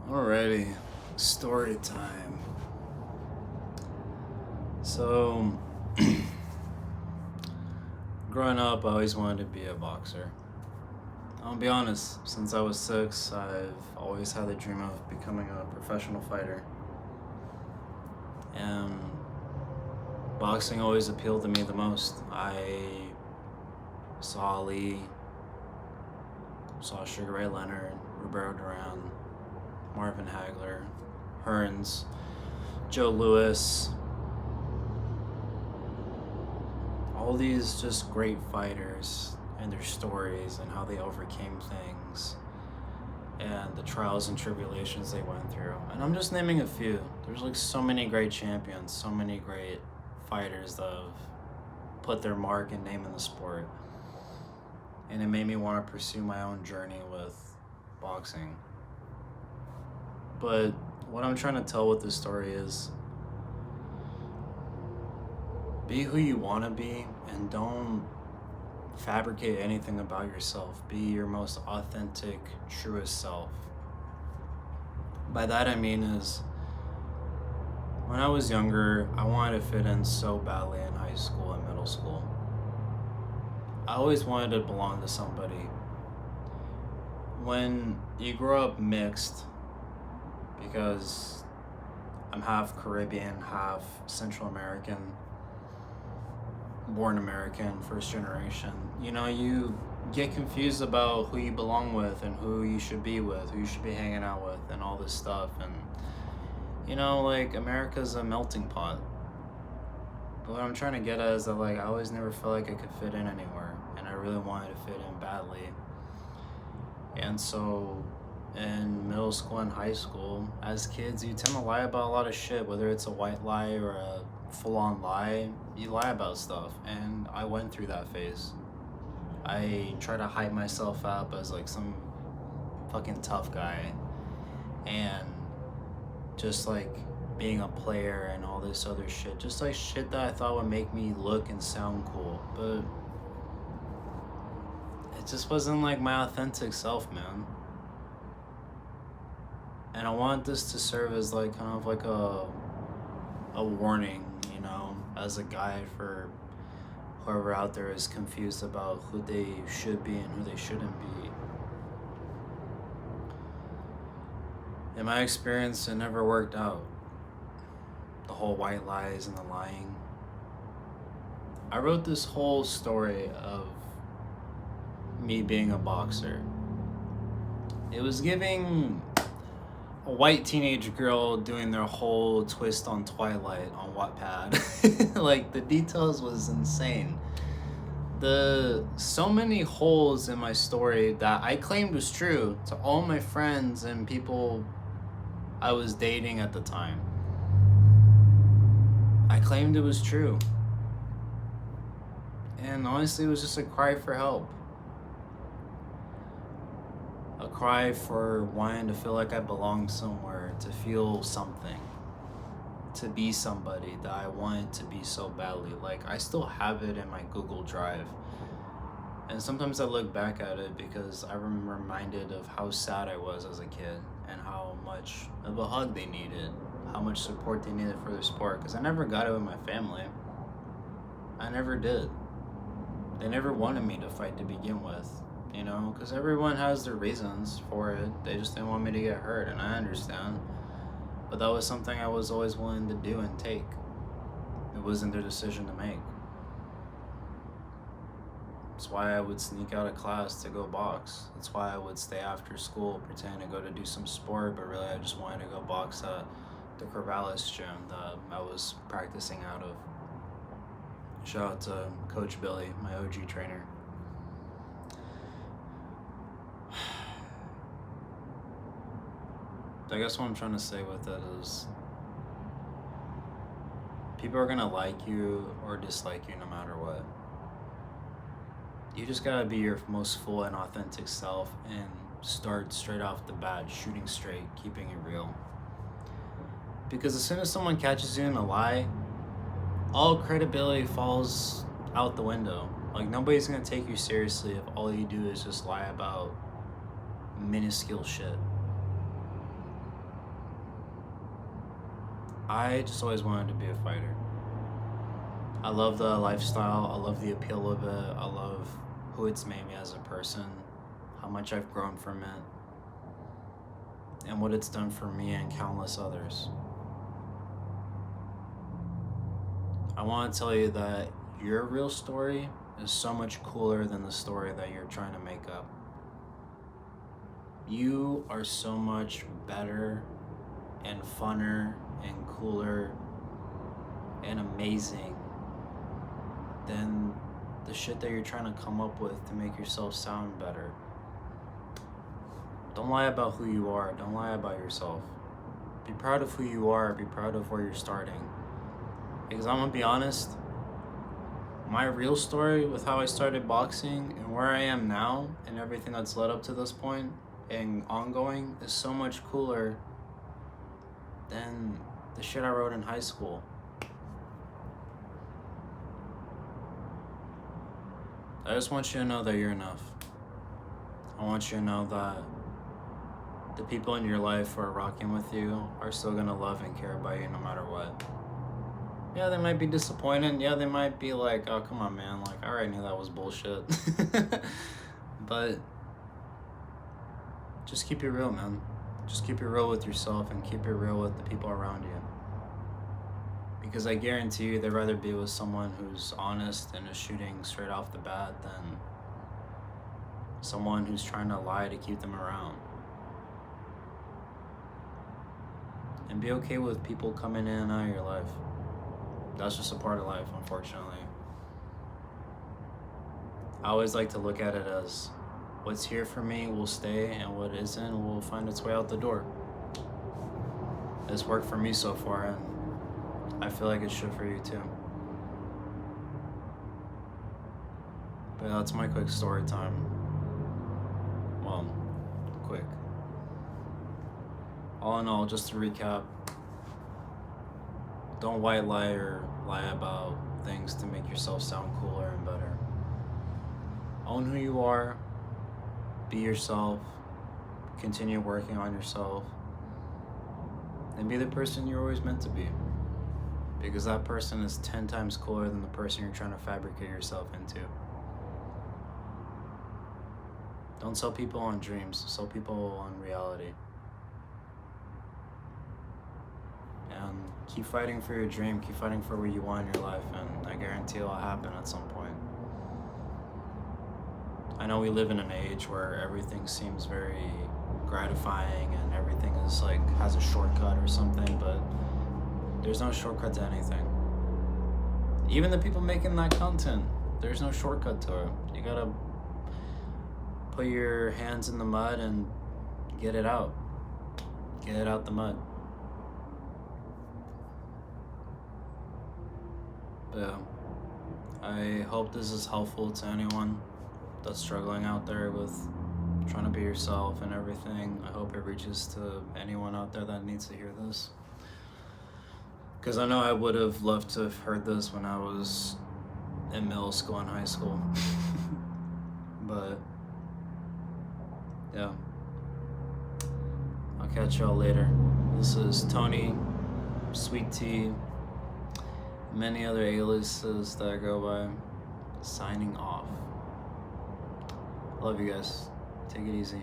Alrighty, story time. So, growing up, I always wanted to be a boxer. I'll be honest, since I was 6, I've always had the dream of becoming a professional fighter. And boxing always appealed to me the most. I saw Ali, saw Sugar Ray Leonard, Roberto Duran, Marvin Hagler, Hearns, Joe Louis, all these just great fighters and their stories and how they overcame things and the trials and tribulations they went through. And I'm just naming a few. There's like so many great champions, so many great fighters that have put their mark and name in the sport. And it made me want to pursue my own journey with boxing. But what I'm trying to tell with this story is be who you want to be and don't fabricate anything about yourself. Be your most authentic, truest self. By that I mean is when I was younger, I wanted to fit in so badly in high school and middle school. I always wanted to belong to somebody. When you grow up mixed, because I'm half Caribbean, half Central American, born American, first generation, you get confused about who you belong with and who you should be with, who you should be hanging out with, and all this stuff. And, like, America's a melting pot. But what I'm trying to get at is that, like, I always never felt like I could fit in anywhere, and I really wanted to fit in badly. And so in middle school and high school, as kids, you tend to lie about a lot of shit, whether it's a white lie or a full-on lie. You lie about stuff, and I went through that phase. I try to hype myself up as like some fucking tough guy, and just like being a player and all this other shit, just like shit that I thought would make me look and sound cool, but it just wasn't like my authentic self, man. And I want this to serve as like kind of like a warning, as a guide for whoever out there is confused about who they should be and who they shouldn't be. In my experience, it never worked out. The whole white lies and the lying. I wrote this whole story of me being a boxer. It was giving a white teenage girl doing their whole twist on Twilight on Wattpad. Like, the details was insane. So many holes in my story that I claimed was true to all my friends and people I was dating at the time. I claimed it was true. And honestly, it was just a cry for help. A cry for wanting to feel like I belong somewhere, to feel something, to be somebody that I wanted to be so badly. Like, I still have it in my Google Drive. And sometimes I look back at it because I'm reminded of how sad I was as a kid and how much of a hug they needed, how much support they needed for their sport. Because I never got it with my family. I never did. They never wanted me to fight to begin with. Because everyone has their reasons for it. They just didn't want me to get hurt, and I understand. But that was something I was always willing to do and take. It wasn't their decision to make. That's why I would sneak out of class to go box. That's why I would stay after school, pretend to go to do some sport, but really I just wanted to go box at the Corvallis gym that I was practicing out of. Shout out to Coach Billy, my OG trainer. I guess what I'm trying to say with it is people are going to like you or dislike you no matter what. You just gotta be your most full and authentic self and start straight off the bat, shooting straight, keeping it real. Because as soon as someone catches you in a lie, all credibility falls out the window. Like, nobody's gonna take you seriously if all you do is just lie about minuscule shit. I just always wanted to be a fighter. I love the lifestyle. I love the appeal of it. I love who it's made me as a person, how much I've grown from it, and what it's done for me and countless others. I want to tell you that your real story is so much cooler than the story that you're trying to make up. You are so much better and funner and cooler and amazing than the shit that you're trying to come up with to make yourself sound better. Don't lie about who you are. Don't lie about yourself. Be proud of who you are. Be proud of where you're starting. Because I'm gonna be honest, my real story with how I started boxing and where I am now and everything that's led up to this point and ongoing is so much cooler than the shit I wrote in high school. I just want you to know that you're enough. I want you to know that the people in your life who are rocking with you are still gonna love and care about you no matter what. Yeah, they might be disappointed. Yeah, they might be like, oh, come on, man. Like, I already knew that was bullshit. But just keep it real, man. Just keep it real with yourself and keep it real with the people around you. Because I guarantee you they'd rather be with someone who's honest and is shooting straight off the bat than someone who's trying to lie to keep them around. And be okay with people coming in and out of your life. That's just a part of life, unfortunately. I always like to look at it as what's here for me will stay and what isn't will find its way out the door. It's worked for me so far, and I feel like it should for you too. But that's my quick story time. Well, quick. All in all, just to recap, don't white lie or lie about things to make yourself sound cooler and better. Own who you are, be yourself, continue working on yourself, and be the person you're always meant to be. Because that person is 10 times cooler than the person you're trying to fabricate yourself into. Don't sell people on dreams, sell people on reality. And keep fighting for your dream, keep fighting for what you want in your life, and I guarantee it'll happen at some point. I know we live in an age where everything seems very gratifying and everything is like has a shortcut or something, but there's no shortcut to anything. Even the people making that content, there's no shortcut to it. You gotta put your hands in the mud and get it out. Get it out the mud. But yeah, I hope this is helpful to anyone that's struggling out there with trying to be yourself and everything. I hope it reaches to anyone out there that needs to hear this. Because I know I would have loved to have heard this when I was in middle school and high school. But yeah, I'll catch y'all later. This is Toni, Sweet Tea, many other aliases that I go by, signing off. Love you guys. Take it easy.